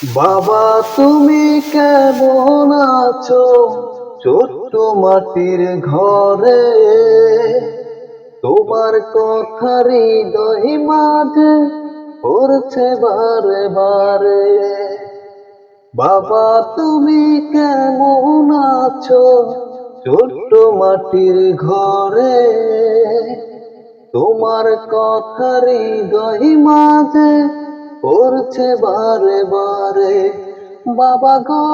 বাবা তুমি কেমন আছো? ছোট্ট মাটির ঘরে তোমার কথা হৃদয় মাঝে পড়ছে বারে বারে। বাবা তুমি কেমন আছো? ছোট্ট মাটির ঘরে তোমার কথা হৃদয় মাঝে পড়ছে বারে বারে। বাবা গো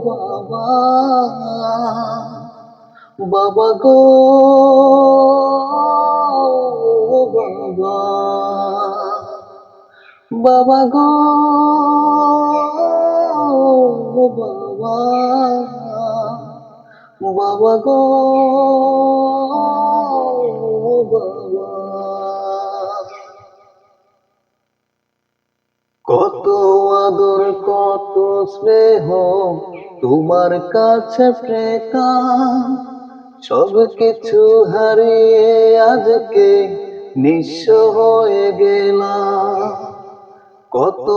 বাবা, বাবা গো বাবা, বাবা গো বাবা, বাবা গো বাবা। কত আদর কত স্নেহ তোমার কাছে পেতাম, সব কিছু হারিয়ে আজকে নিঃস্ব হয়ে গেলাম। কত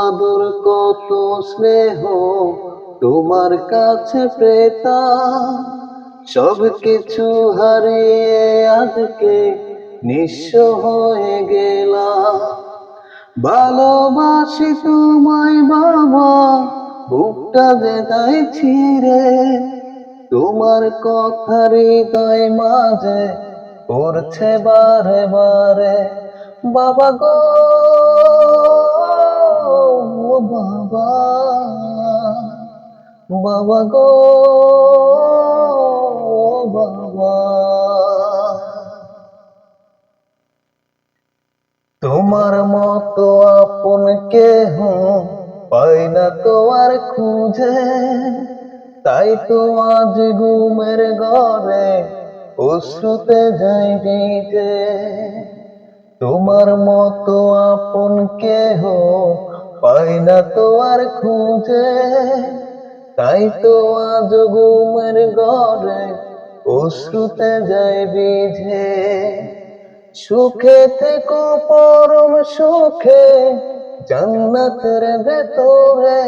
আদর কত স্নেহ তোমার কাছে পেতাম, সব কিছু হারিয়ে আজকে নিঃস্ব হয়ে গেলাম। ভালোবাসি তোমায় বাবা, বুকটা বেদায় ছিঁড়ে, তোমার কথা হৃদয় মাঝে পড়ছে বারে বারে। বাবা গো বাবা, বাবা গো বাবা, তোমার মতো আপন কেহ পাই না তো আর খুঁজে, তাই তো আজ ঘুমের ঘরে অশ্রুতে যাই ভিজে। তোমার মতো আপন কেহ পাই না তো আর খুঁজে, তাই তো আজ ঘুমের ঘরে অশ্রুতে যাই ভিজে। সুখে থেকো পরম সুখে জান্নাতের ভেতরে,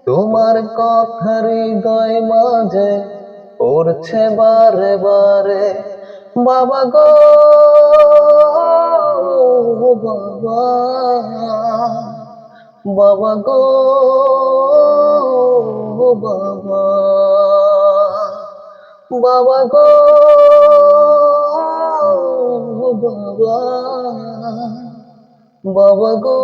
তোমার কথা হৃদয় মাঝে পড়ছে বারে বারে। বাবা গো বাবা, বাবা গো বাবা, বাবা গো বাবা, বাবা গো